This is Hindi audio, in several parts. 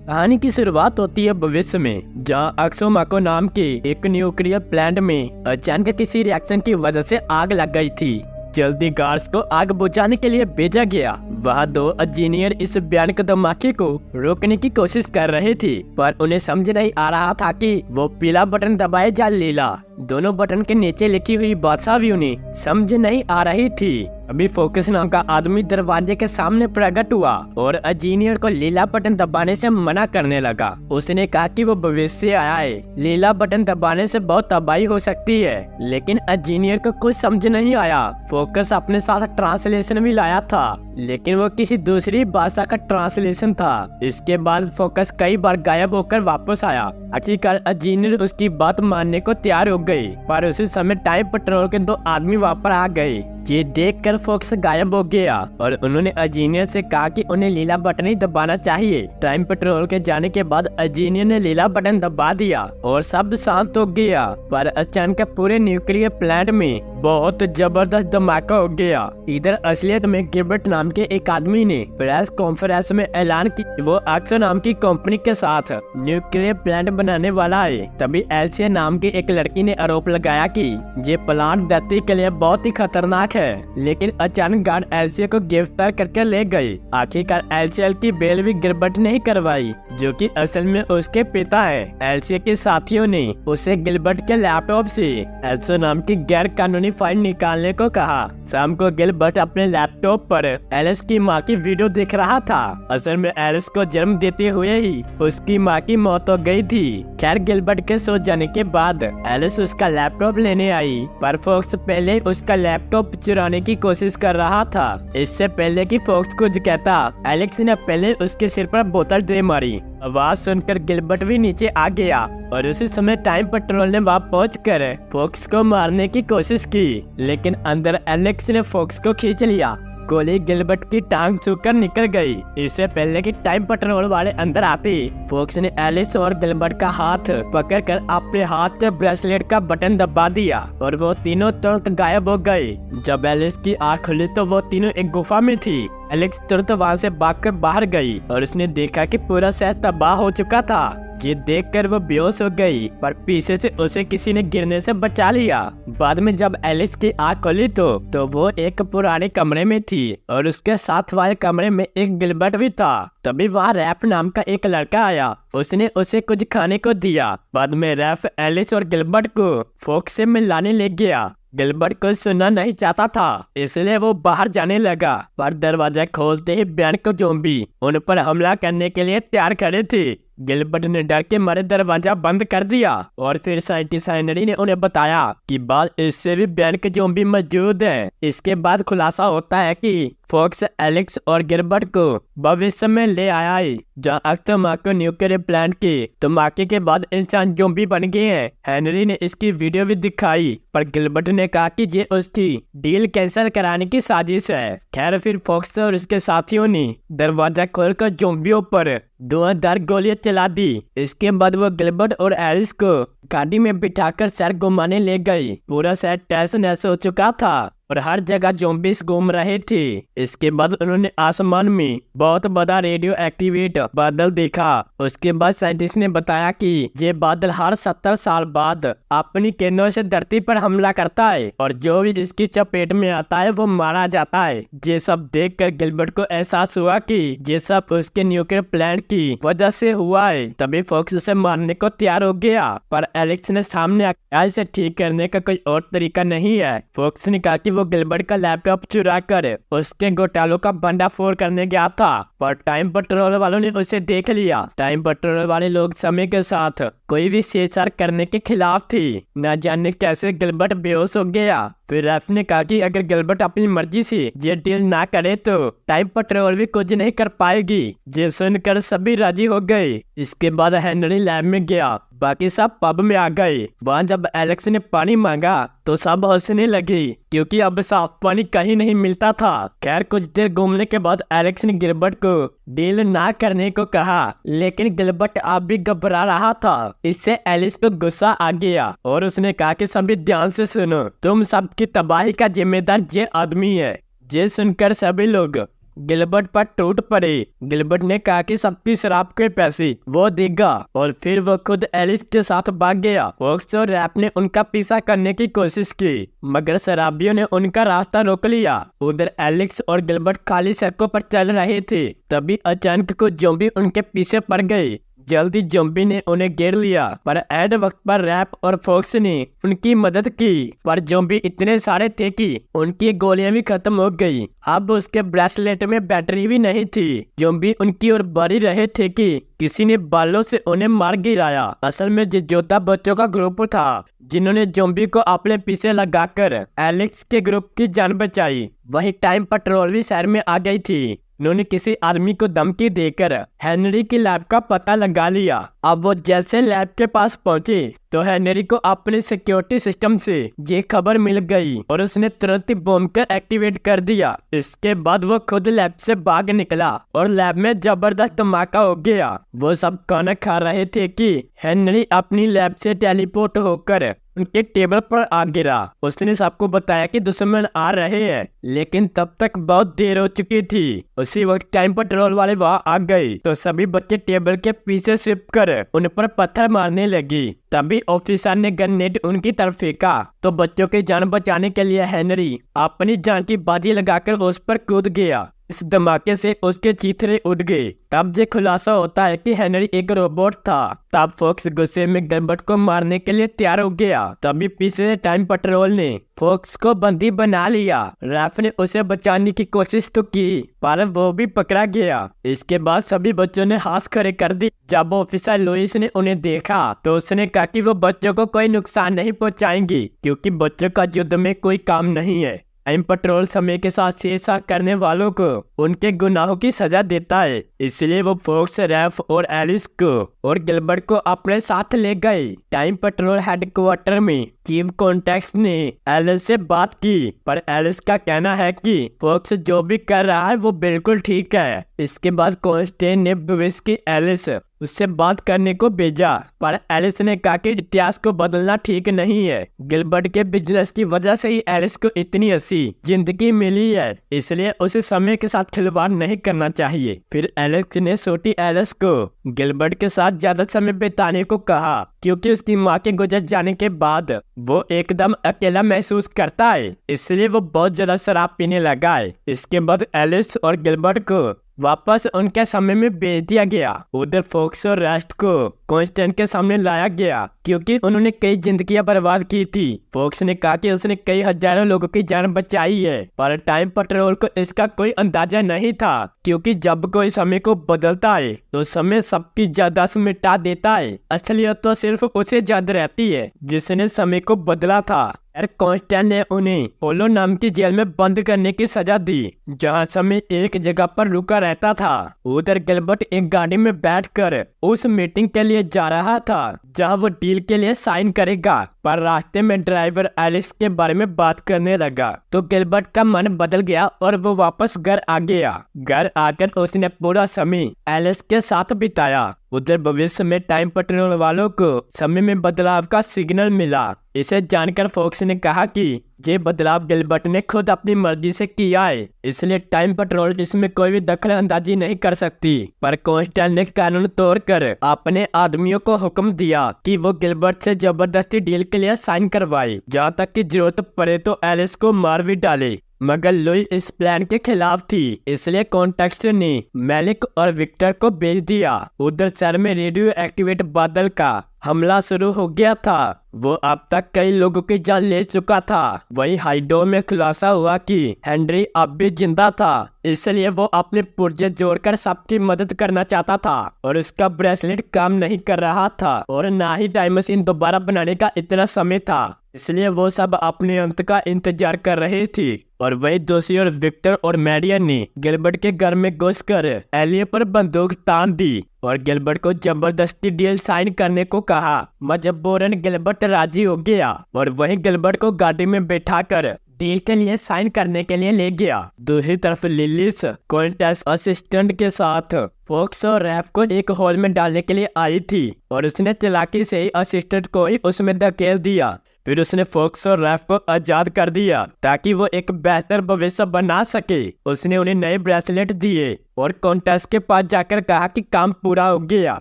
कहानी की शुरुआत होती है भविष्य में, जहाँ अक्सोमाको नाम के एक न्यूक्लियर प्लांट में अचानक किसी रिएक्शन की वजह से आग लग गई थी। जल्दी गार्ड्स को आग बुझाने के लिए भेजा गया। वह दो इंजीनियर इस भयानक धमाके को रोकने की कोशिश कर रहे थे, पर उन्हें समझ नहीं आ रहा था कि वो पीला बटन दबाए या नीला। दोनों बटन के नीचे लिखी हुई बादशाह भी उन्हें समझ नहीं आ रही थी। अभी फोकस नाम का आदमी दरवाजे के सामने प्रकट हुआ और इंजीनियर को नीला बटन दबाने से मना करने लगा। उसने कहा कि वो भविष्य से आया है, नीला बटन दबाने से बहुत तबाही हो सकती है। लेकिन इंजीनियर को कुछ समझ नहीं आया। फोकस अपने साथ ट्रांसलेशन भी लाया था, लेकिन वो किसी दूसरी भाषा का ट्रांसलेशन था। इसके बाद फोकस कई बार गायब होकर वापस आया। आखिरकार इंजीनियर उसकी बात मानने को तैयार हो गई, पर उसी समय टाइम पेट्रोल के दो आदमी वापस आ गए। ये देखकर फोकस गायब हो गया और उन्होंने इंजीनियर से कहा कि उन्हें नीला बटन ही दबाना चाहिए। टाइम पेट्रोल के जाने के बाद इंजीनियर ने नीला बटन दबा दिया और सब शांत हो गया। पर अचानक पूरे न्यूक्लियर प्लांट में बहुत जबरदस्त धमाका हो गया। इधर असलियत में गिलबर्ट नाम के एक आदमी ने प्रेस कॉन्फ्रेंस में ऐलान की वो एक्सो नाम की कंपनी के साथ न्यूक्लियर प्लांट बनाने वाला है। तभी एल्सिया नाम की एक लड़की ने आरोप लगाया कि ये प्लांट धरती के लिए बहुत ही खतरनाक है। लेकिन अचानक गार्ड एल्सिया को गिरफ्तार करके ले गए। आखिरकार एल्सिया की बेल भी गिलबर्ट ने ही करवाई, जो कि असल में उसके पिता है। एल्सिया के साथियों ने उसे गिलबर्ट के लैपटॉप से एल्सो नाम की गैर कानूनी फाइल निकालने को कहा। शाम को गिलबर्ट अपने लैपटॉप पर एलिस की माँ की वीडियो देख रहा था। असल में एलिस को जन्म देते हुए ही उसकी माँ की मौत हो गई थी। खैर, गिलबर्ट के सो जाने के बाद एलिस उसका लैपटॉप लेने आई, पर फोक्स पहले उसका लैपटॉप चुराने की कोशिश कर रहा था। इससे पहले कि फोक्स कुछ कहता, एलेक्स ने पहले उसके सिर पर बोतल दे मारी। आवाज सुनकर गिलबर्ट भी नीचे आ गया और उसी समय टाइम पेट्रोल ने वहां पहुंचकर फोक्स को मारने की कोशिश की, लेकिन अंदर एलेक्स ने फोक्स को खींच लिया। गोली गिलबर्ट की टांग छूकर निकल गई। इससे पहले कि टाइम पेट्रोल वाले अंदर आते, फोक्स ने एलिस और गिलबर्ट का हाथ पकड़कर अपने हाथ के ब्रेसलेट का बटन दबा दिया और वो तीनों तुरंत गायब हो गए। जब एलिस की आँख खुली तो वो तीनों एक गुफा में थी। एलेक्स तुरंत वहाँ से भागकर बाहर गई और उसने देखा कि पूरा शहर तबाह हो चुका था। ये देखकर वो बेहोश हो गई, पर पीछे से उसे किसी ने गिरने से बचा लिया। बाद में जब एलिस की आँख खुली तो वो एक पुराने कमरे में थी और उसके साथ वाले कमरे में एक गिलबर्ट भी था। तभी वहाँ रैफ नाम का एक लड़का आया। उसने उसे कुछ खाने को दिया। बाद में रैफ एलिस और गिलबर्ट को फोक्स से मिलाने ले गया। गिलबर्ट कुछ सुनना नहीं चाहता था, इसलिए वो बाहर जाने लगा, पर दरवाजा खोलते ही भयानक ज़ॉम्बी उन पर हमला करने के लिए तैयार खड़े थे। गिलबर्ट ने डर के मारे दरवाजा बंद कर दिया और फिर साइंटिस्ट हेनरी ने उन्हें बताया कि बाद इससे भी भयानक ज़ॉम्बी मौजूद है। इसके बाद खुलासा होता है कि फोक्स एलेक्स और गिलबर्ट को भविष्य में ले आया है, जहाँ अक्सोमाको न्यूक्लियर प्लांट के धमाके के बाद इंसान ज़ॉम्बी बन गए हैं। हेनरी ने इसकी वीडियो भी दिखाई, पर गिलबर्ट ने कहा कि ये उसकी डील कैंसिल कराने की साजिश है। खैर, फिर फोक्स और उसके साथियों ने दरवाजा खोलकर ज़ॉम्बियों पर धुआंधार गोलियां चला दी। इसके बाद वो गिलबर्ट और एलिस को गाड़ी में बिठाकर शहर घुमाने ले गई। पूरा शहर तहस नहस हो चुका था और हर जगह ज़ॉम्बीज घूम रहे थे। इसके बाद उन्होंने आसमान में बहुत बड़ा रेडियो एक्टिवेट बादल देखा। उसके बाद साइंटिस्ट ने बताया कि ये बादल हर 70 साल बाद अपनी किरणों से धरती पर हमला करता है और जो भी इसकी चपेट में आता है वो मारा जाता है। ये सब देखकर गिलबर्ट को एहसास हुआ कि ये सब उसके न्यूक्लियर प्लांट की वजह से हुआ है। तभी फोक्स उसे मारने को तैयार हो गया, पर एलेक्स ने सामने आकर इसे ठीक करने का कोई और तरीका नहीं है। फोक्स ने कहा कि वो गिलबर्ट का लैपटॉप चुरा कर उसके घोटालों का भंडाफोड़ करने गया था, पर टाइम पेट्रोल वालों ने उसे देख लिया। टाइम पेट्रोल वाले लोग समय के साथ कोई भी छेड़छाड़ करने के खिलाफ थी। न जाने कैसे गिलबर्ट बेहोश हो गया। फिर रैफ ने कहा कि अगर गिलबर्ट अपनी मर्जी से ये डील ना करे तो टाइम पेट्रोल भी कुछ नहीं कर पाएगी। ये सुनकर सभी राजी हो गए। इसके बाद हेनरी लैब में गया, बाकी सब पब में आ गए। वहाँ जब एलेक्स ने पानी मांगा तो सब हंसने लगे, क्योंकि अब साफ पानी कहीं नहीं मिलता था। खैर, कुछ देर घूमने के बाद एलेक्स ने गिलबर्ट को डील ना करने को कहा, लेकिन गिलबर्ट अब भी घबरा रहा था। इससे एलिस को गुस्सा आ गया और उसने कहा कि सभी ध्यान से सुनो, तुम सबकी तबाही का जिम्मेदार ये आदमी है। ये सुनकर सभी लोग गिलबर्ट पर टूट पड़े। गिलबर्ट ने कहा कि सबकी शराब के पैसे वो देगा और फिर वो खुद एलिस के साथ भाग गया। फोक्स और रैफ ने उनका पीछा करने की कोशिश की मगर शराबियों ने उनका रास्ता रोक लिया। उधर एलेक्स और गिलबर्ट खाली सड़कों पर चल रहे थे, तभी अचानक कुछ ज़ॉम्बी उनके पीछे पड़ गए। जल्दी ज़ॉम्बी ने उन्हें घेर लिया पर एड वक्त पर रैप और फोक्स ने उनकी मदद की, पर ज़ॉम्बी इतने सारे थे कि उनकी गोलियां भी खत्म हो गई। अब उसके ब्रेसलेट में बैटरी भी नहीं थी। ज़ॉम्बी उनकी ओर बढ़ रहे थे कि किसी ने बालों से उन्हें मार गिराया। असल में जोता बच्चों का ग्रुप था जिन्होंने ज़ॉम्बी को अपने पीछे लगाकर एलेक्स के ग्रुप की जान बचाई। वही टाइम पेट्रोल भी शहर में आ गई थी। उन्होंने किसी आदमी को धमकी देकर हेनरी की लैब का पता लगा लिया। अब वो जैसे लैब के पास पहुंचे तो हेनरी को अपने सिक्योरिटी सिस्टम से ये खबर मिल गई और उसने तुरंत ही बॉम्ब को एक्टिवेट कर दिया। इसके बाद वो खुद लैब से भाग निकला और लैब में जबरदस्त धमाका हो गया। वो सब खाना खा रहे थे कि हेनरी अपनी लैब से टेलीपोर्ट होकर उनके टेबल पर आ गिरा। उसने सबको बताया कि दुश्मन आ रहे हैं, लेकिन तब तक बहुत देर हो चुकी थी। उसी वक्त टाइम पेट्रोल वाले वहां आ गए तो सभी बच्चे टेबल के पीछे छिप कर उन पर पत्थर मारने लगी। तभी ऑफिसर ने ग्रेनेड उनकी तरफ फेंका तो बच्चों की जान बचाने के लिए हेनरी अपनी जान की बाजी लगाकर उस पर कूद गया। इस धमाके से उसके चीथड़े उड़ गए। तब ये खुलासा होता है कि हेनरी एक रोबोट था। तब फोक्स गुस्से में गिलबर्ट को मारने के लिए तैयार हो गया। तभी पीछे टाइम पेट्रोल ने फोक्स को बंदी बना लिया। रैफ ने उसे बचाने की कोशिश तो की पर वो भी पकड़ा गया। इसके बाद सभी बच्चों ने हाथ खड़े कर दी। जब ऑफिसर लुइस ने उन्हें देखा तो उसने कहा कि वो बच्चों को कोई नुकसान नहीं पहुंचाएंगी क्योंकि बच्चों का युद्ध में कोई काम नहीं है। टाइम पेट्रोल समय के साथ छेड़छाड़ करने वालों को उनके गुनाहों की सजा देता है। इसलिए वो फोक्स, रैफ और एलिस को और गिलबर्ट को अपने साथ ले गए। टाइम पेट्रोल हेडक्वार्टर में चीफ कॉन्टेक्ट ने एलिस से बात की पर एलिस का कहना है कि फोक्स जो भी कर रहा है वो बिल्कुल ठीक है। इसके बाद कॉन्स्टेंट ने भविष्य की एलिस उससे बात करने को भेजा पर एलिस ने कहा कि इतिहास को बदलना ठीक नहीं है। गिलबर्ट के बिजनेस की वजह से ही एलिस को इतनी अच्छी जिंदगी मिली है, इसलिए उसे समय के साथ खिलवाड़ नहीं करना चाहिए। फिर एलेक्स ने छोटी एलिस को गिलबर्ट के साथ ज्यादा समय बिताने को कहा क्योंकि उसकी माँ के गुजर जाने के बाद वो एकदम अकेला महसूस करता है, इसलिए वो बहुत ज्यादा शराब पीने लगा है। इसके बाद एलिस और गिलबर्ट को वापस उनके समय में भेज दिया गया। उधर फोक्स और रेस्ट को कॉन्स्टेंट के सामने लाया गया क्योंकि उन्होंने कई जिंदगियां बर्बाद की थी। फोक्स ने कहा कि उसने कई हजारों लोगों की जान बचाई है पर टाइम पेट्रोल को इसका कोई अंदाजा नहीं था क्योंकि जब कोई समय को बदलता है तो समय सबकी याददाश्त मिटा देता है। असलियत तो सिर्फ उसे याद रहती है जिसने समय को बदला था। कॉन्स्टेंट ने उन्हें पोलो नाम की जेल में बंद करने की सजा दी जहां समय एक जगह पर रुका रहता था। उधर गिलबर्ट एक गाड़ी में बैठकर उस मीटिंग के लिए जा रहा था जहां वो डील के लिए साइन करेगा, पर रास्ते में ड्राइवर एलिस के बारे में बात करने लगा तो गिलबर्ट का मन बदल गया और वो वापस घर आ गया। घर आकर उसने पूरा समय एलिस के साथ बिताया। उधर भविष्य में टाइम पेट्रोल वालों को समय में बदलाव का सिग्नल मिला। इसे जानकर फोक्स ने कहा कि ये बदलाव गिलबर्ट ने खुद अपनी मर्जी से किया है, इसलिए टाइम पेट्रोल इसमें कोई भी दखल अंदाजी नहीं कर सकती। पर कॉन्स्टेंट ने कानून तोड़कर अपने आदमियों को हुक्म दिया कि वो गिलबर्ट से जबरदस्ती डील के लिए साइन करवाए, जहाँ तक की जरूरत पड़े तो एलिस को मार भी डाले। मगर लुई इस प्लान के खिलाफ थी, इसलिए कॉन्टेक्स्ट ने मेलिक और विक्टर को भेज दिया। उधर शहर में रेडियो एक्टिवेट बादल का हमला शुरू हो गया था। वो अब तक कई लोगों की जान ले चुका था। वही हाइडो में खुलासा हुआ कि हेनरी अब भी जिंदा था, इसलिए वो अपने पुर्जे जोड़कर सबकी मदद करना चाहता था और उसका ब्रेसलेट काम नहीं कर रहा था और ना ही टाइम मशीन दोबारा बनाने का इतना समय था, इसलिए वो सब अपने अंत का इंतजार कर रहे थे। और वही दोषी और विक्टर और मैरियन ने गिलबर्ट के घर में घुसकर एलिए पर बंदूक तान दी और गिलबर्ट को जबरदस्ती डील साइन करने को कहा। मजबूरन गिलबर्ट राजी हो गया और वही गिलबर्ट को गाड़ी में बैठाकर डील के लिए साइन करने के लिए ले गया। दूसरी तरफ लिलिस कॉन्टेक्स्ट असिस्टेंट के साथ फोक्स और रैफ को एक हॉल में डालने के लिए आई थी और उसने चालाकी से ही असिस्टेंट को ही उसमें धकेल दिया। फिर उसने फॉक्स और रैफ को आजाद कर दिया ताकि वो एक बेहतर भविष्य बना सके। उसने उन्हें नए ब्रेसलेट दिए और कॉन्टेस्ट के पास जाकर कहा कि काम पूरा हो गया।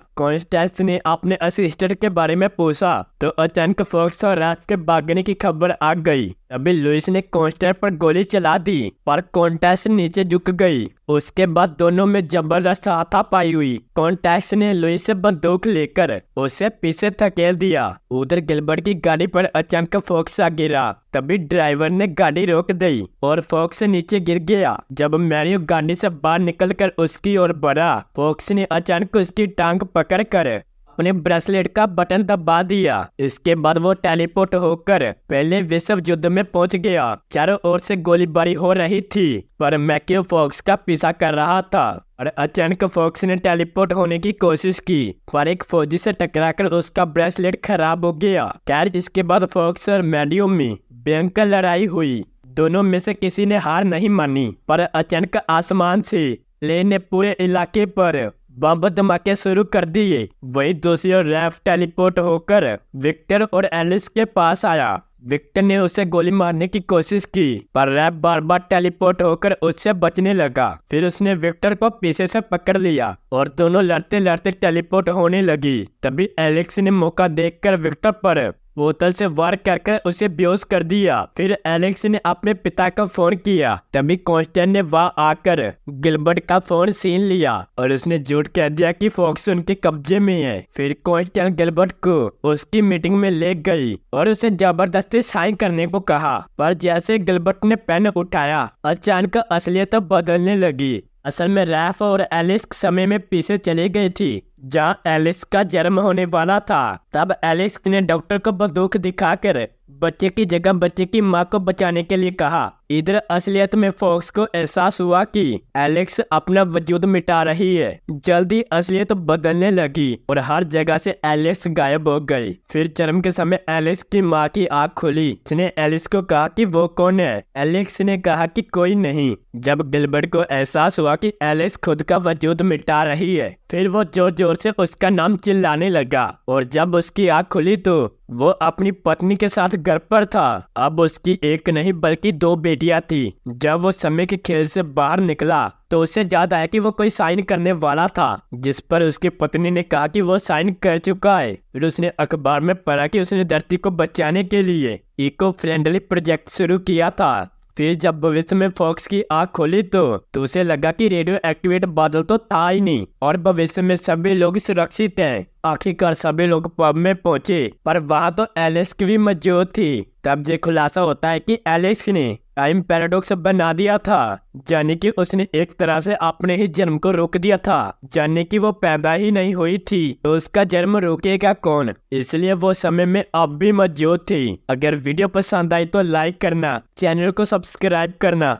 कॉन्टेस्ट ने अपने असिस्टेंट के बारे में पूछा तो अचानक फॉक्स और रैफ के भागने की खबर आ गई। तभी लुइस ने कॉन्स्टेंट पर गोली चला दी पर कॉन्टेस्ट नीचे झुक गई। उसके बाद दोनों में जबरदस्त हाथापाई हुई। कॉन्टेस्ट ने लुइस से बंदूक लेकर उसे पीछे धकेल दिया। उधर गिलबर्ट की गाड़ी पर अचानक फॉक्स आ गिरा। तभी ड्राइवर ने गाड़ी रोक दी और फॉक्स नीचे गिर गया। जब मैरियो गाड़ी से बाहर निकलकर उसकी ओर बढ़ा, फॉक्स ने अचानक उसकी टांग पकड़कर अपने ब्रेसलेट का बटन दबा दिया। इसके बाद वो टेलीपोर्ट होकर पहले विश्व युद्ध में पहुंच गया। चारों ओर से गोलीबारी हो रही थी पर मैक्यू फॉक्स का पीछा कर रहा था और अचानक फॉक्स ने टेलीपोर्ट होने की कोशिश की पर एक फौजी से टकराकर उसका ब्रेसलेट खराब हो गया। खैर इसके बाद फॉक्स और मैरियो में भयंकर लड़ाई हुई। दोनों में से किसी ने हार नहीं मानी पर अचानक आसमान से ले ने पूरे इलाके पर बम धमाके शुरू कर दिए। वही दूसरी ओर रैफ टेलीपोर्ट होकर विक्टर और एलिस के पास आया। विक्टर ने उसे गोली मारने की कोशिश की पर रैफ बार बार टेलीपोर्ट होकर उससे बचने लगा। फिर उसने विक्टर को पीछे से पकड़ लिया और दोनों लड़ते लड़ते टेलीपोर्ट होने लगी। तभी एलेक्स ने मौका देखकर विक्टर पर बोतल से वार कर उसे बेहोश कर दिया। फिर एलेक्स ने अपने पिता को फोन किया। तभी कॉन्स्टेंट ने वहां आकर गिलबर्ट का फोन छीन लिया और उसने झूठ कह दिया कि फॉक्स उनके कब्जे में है। फिर कॉन्स्टेंट गिलबर्ट को उसकी मीटिंग में ले गई और उसे जबरदस्ती साइन करने को कहा पर जैसे गिलबर्ट ने पेन उठाया अचानक असलियत बदलने लगी। असल में रैफ और एलिस समय में पीछे चले गई थी जहां एलिस का जन्म होने वाला था। तब एलिस ने डॉक्टर को बंदूक दिखाकर बच्चे की जगह बच्चे की मां को बचाने के लिए कहा। इधर असलियत में फॉक्स को एहसास हुआ कि एलेक्स अपना वजूद मिटा रही है। जल्दी असलियत बदलने लगी और हर जगह से एलेक्स गायब हो गई। फिर जन्म के समय एलेक्स की मां की आंख खुली। उसने एलिस को कहा कि वो कौन है। एलेक्स ने कहा कि कोई नहीं। जब गिलबर्ट को एहसास हुआ कि एलेक्स खुद का वजूद मिटा रही है फिर वो जोर जोर से उसका नाम चिल्लाने लगा और जब उसकी आंख खुली तो वो अपनी पत्नी के साथ घर पर था। अब उसकी एक नहीं बल्कि 2 बेटियां थी। जब वो समय के खेल से बाहर निकला तो उसे याद आया कि वो कोई साइन करने वाला था जिस पर उसकी पत्नी ने कहा कि वो साइन कर चुका है। फिर उसने अखबार में पढ़ा कि उसने धरती को बचाने के लिए इको फ्रेंडली प्रोजेक्ट शुरू किया था। फिर जब भविष्य में फॉक्स की आंख खोली तो उसे लगा कि रेडियो एक्टिवेट बादल तो था ही नहीं और भविष्य में सभी लोग सुरक्षित हैं। आखिरकार सभी लोग पब में पहुंचे पर वहां तो एलेक्स की भी मौजूद थी। तब ये खुलासा होता है कि एलेक्स ने टाइम पैराडॉक्स बना दिया था, यानी कि उसने एक तरह से अपने ही जन्म को रोक दिया था। यानी कि वो पैदा ही नहीं हुई थी तो उसका जन्म रोकेगा कौन, इसलिए वो समय में अब भी मौजूद थी। अगर वीडियो पसंद आई तो लाइक करना, चैनल को सब्सक्राइब करना।